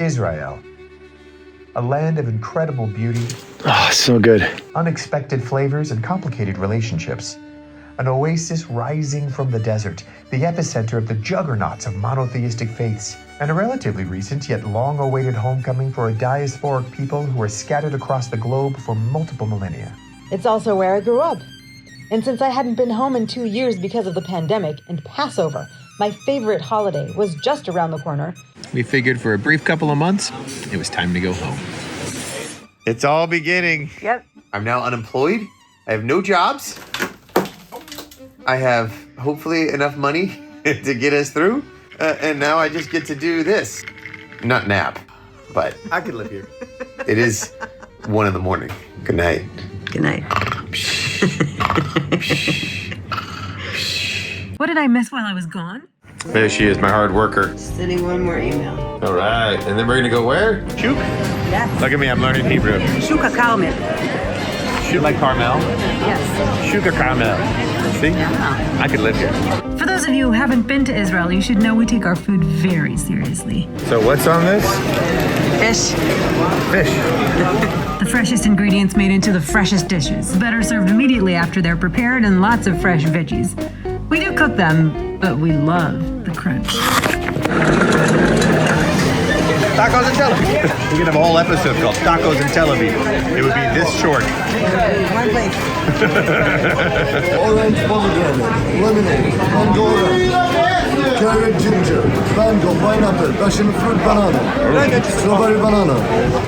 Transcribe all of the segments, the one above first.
Israel. A land of incredible beauty. Oh, so good. Unexpected flavors and complicated relationships. An oasis rising from the desert, the epicenter of the juggernauts of monotheistic faiths, and a relatively recent yet long-awaited homecoming for a diasporic people who are scattered across the globe for multiple millennia. It's also where I grew up. And since I hadn't been home in 2 years because of the pandemic and Passover, my favorite holiday, was just around the corner. We figured for a brief couple of months, it was time to go home. It's all beginning. Yep. I'm now unemployed. I have no jobs. I have hopefully enough money to get us through. And now I just get to do this. Not nap, but I could live here. It is 1 a.m. Good night. Good night. What did I miss while I was gone? There she is, my hard worker. Sending one more email. All right, and then we're gonna go where? Shuk? Yes. Look at me, I'm learning Hebrew. Shuka Carmel. Shuk like Carmel? Yes. Shuka Carmel. See? Yeah. I could live here. For those of you who haven't been to Israel, you should know we take our food very seriously. So what's on this? Fish. Fish. The freshest ingredients made into the freshest dishes. Better served immediately after they're prepared, and lots of fresh veggies. We do cook them, but we love the crunch. Tacos in Tel Aviv. We could have a whole episode called Tacos in Tel Aviv. It would be this short. One place. Orange pomegranate, lemonade, mango orange, carrot ginger, mango, pineapple, passion fruit banana, strawberry banana,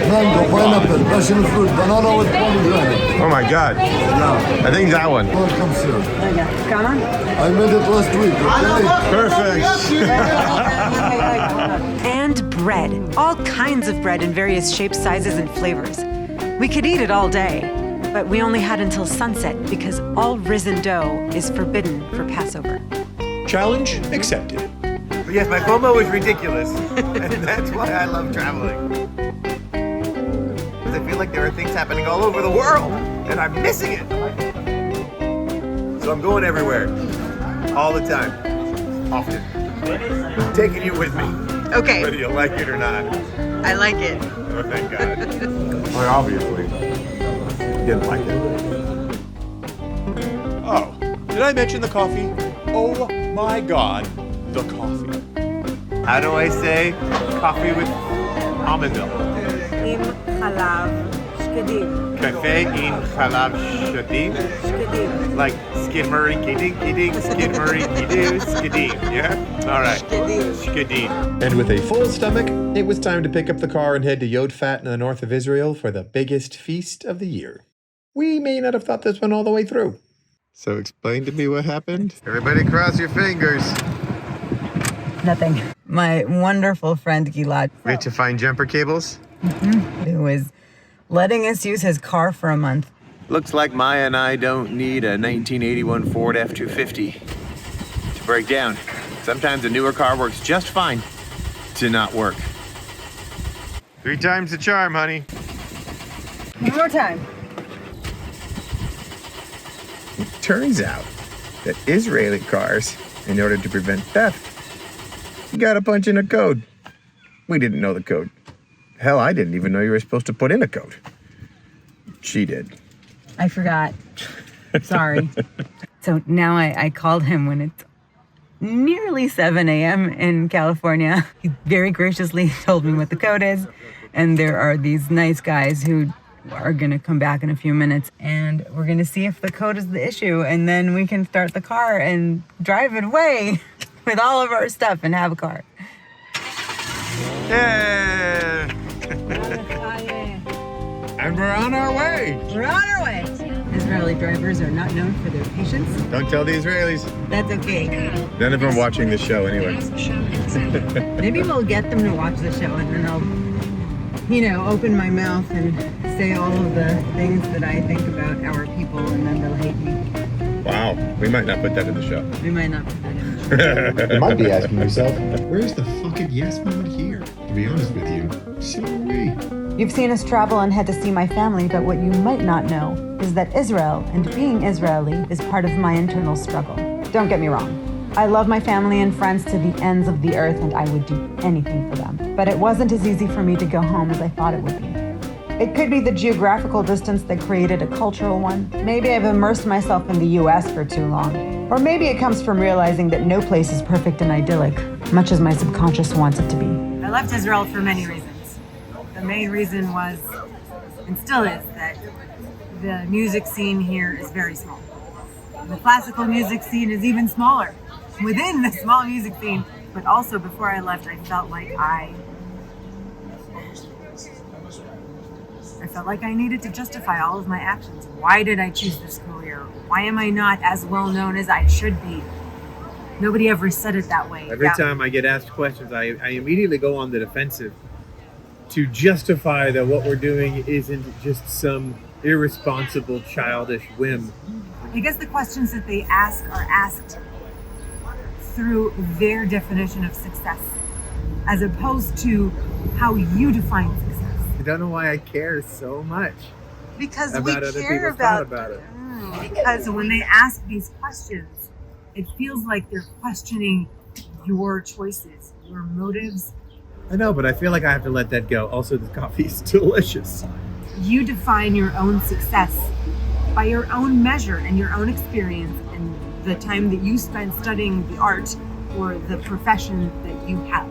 mango, pineapple, passion fruit banana with pomegranate. Oh my God. Yeah. I think that one. Welcome, sir. Okay. Come on. I made it last week, okay? Perfect. And bread. All kinds of bread in various shapes, sizes, and flavors. We could eat it all day, but we only had until sunset because all risen dough is forbidden for Passover. Challenge accepted. But yes, my FOMO is ridiculous. And that's why I love traveling. Because I feel like there are things happening all over the world, and I'm missing it. So I'm going everywhere. All the time. Often. I'm taking you with me. Okay. Whether you like it or not. I like it. Oh, thank God. Well, obviously, didn't like it. Oh, did I mention the coffee? Oh my God, the coffee. How do I say coffee with almond milk? Im halav shkedim. Cafe in Chalav Shadim? Shkedim. Like Skid Murray, kidding, Skid Murray, skidim, yeah? All right. Shkedim. And with a full stomach, it was time to pick up the car and head to Yodfat in the north of Israel for the biggest feast of the year. We may not have thought this one all the way through. So explain to me what happened. Everybody cross your fingers. Nothing. My wonderful friend Gilad, We had to find jumper cables. who was letting us use his car for a month. Looks like Maya and I don't need a 1981 Ford F-250 to break down. Sometimes a newer car works just fine to not work. 3 times the charm, honey. One more time. It turns out that Israeli cars, in order to prevent theft, you gotta punch in a code. We didn't know the code. Hell, I didn't even know you were supposed to put in a code. She did. I forgot. Sorry. So now I called him when it's nearly 7 a.m. in California. He very graciously told me what the code is. And there are these nice guys who are going to come back in a few minutes. And we're going to see if the code is the issue. And then we can start the car and drive it away with all of our stuff and have a car. Yeah! And we're on our way. We're on our way. Israeli drivers are not known for their patience. Don't tell the Israelis. That's okay. None of them are watching the show anyway. Maybe we'll get them to watch the show and then I'll, open my mouth and say all of the things that I think about our people and then they'll hate me. Wow, we might not put that in the show. We might not put that in the show. You might be asking yourself, where's the fucking yes moment here? To be honest with you, so are we. You've seen us travel and head to see my family, but what you might not know is that Israel and being Israeli is part of my internal struggle. Don't get me wrong. I love my family and friends to the ends of the earth, and I would do anything for them. But it wasn't as easy for me to go home as I thought it would be. It could be the geographical distance that created a cultural one. Maybe I've immersed myself in the US for too long. Or maybe it comes from realizing that no place is perfect and idyllic, much as my subconscious wants it to be. I left Israel for many reasons. The main reason was, and still is, that the music scene here is very small. The classical music scene is even smaller within the small music scene. But also before I left, I felt like I felt like I needed to justify all of my actions. Why did I choose this career? Why am I not as well known as I should be? Nobody ever said it that way. Every time I get asked questions, I immediately go on the defensive to justify that what we're doing isn't just some irresponsible, childish whim. I guess the questions that they ask are asked through their definition of success, as opposed to how you define success. I don't know why I care so much Because about we other care people's thought about it. Because when they ask these questions, it feels like they're questioning your choices, your motives. I know, but I feel like I have to let that go. Also, the coffee is delicious. You define your own success by your own measure and your own experience and the time that you spend studying the art or the profession that you have.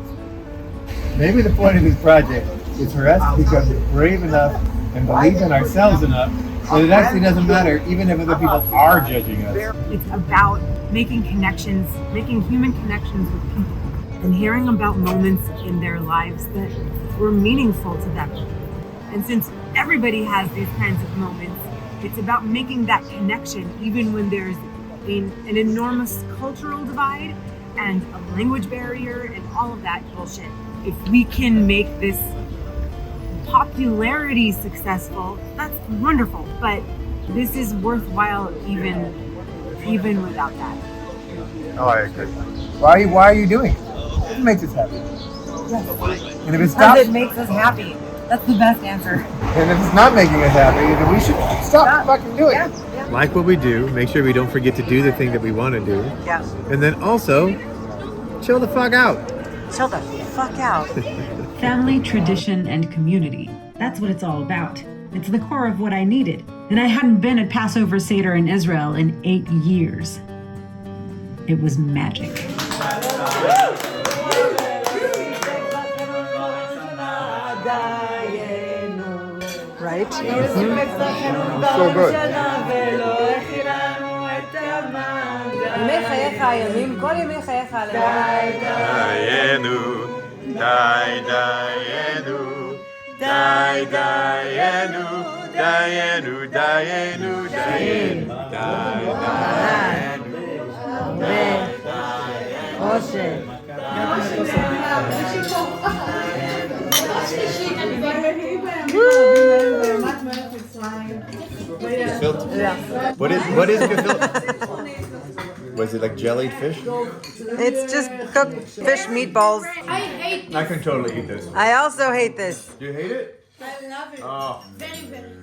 Maybe the point of this project is for us to become brave enough and believe in ourselves enough that it actually doesn't matter, even if other people are judging us. It's about making connections, making human connections with people, and hearing about moments in their lives that were meaningful to them. And since everybody has these kinds of moments, it's about making that connection even when there's an enormous cultural divide and a language barrier and all of that bullshit. If we can make this popularity successful, that's wonderful, but this is worthwhile even without that. Oh, I agree. Why are you doing it? It makes us happy. Yes. And if it Because stops, it makes us happy. That's the best answer. and if it's not making us happy, then we should stop fucking doing it. Yeah. Like what we do, make sure we don't forget to do the thing that we want to do. Yeah. And then also, chill the fuck out. Chill the fuck out. Family, tradition, and community. That's what it's all about. It's the core of what I needed. And I hadn't been at Passover Seder in Israel in 8 years. It was magic. Right? So good. ימי חייך הימים, כל ימי חייך דיינו, די דיינו, די דיינו, דיינו, דיינו, דיינו, What is gefilte? Was it like jellied fish? It's just cooked fish meatballs. I can totally eat this. I also hate this. Do you hate it? I love it. Oh. Very, very.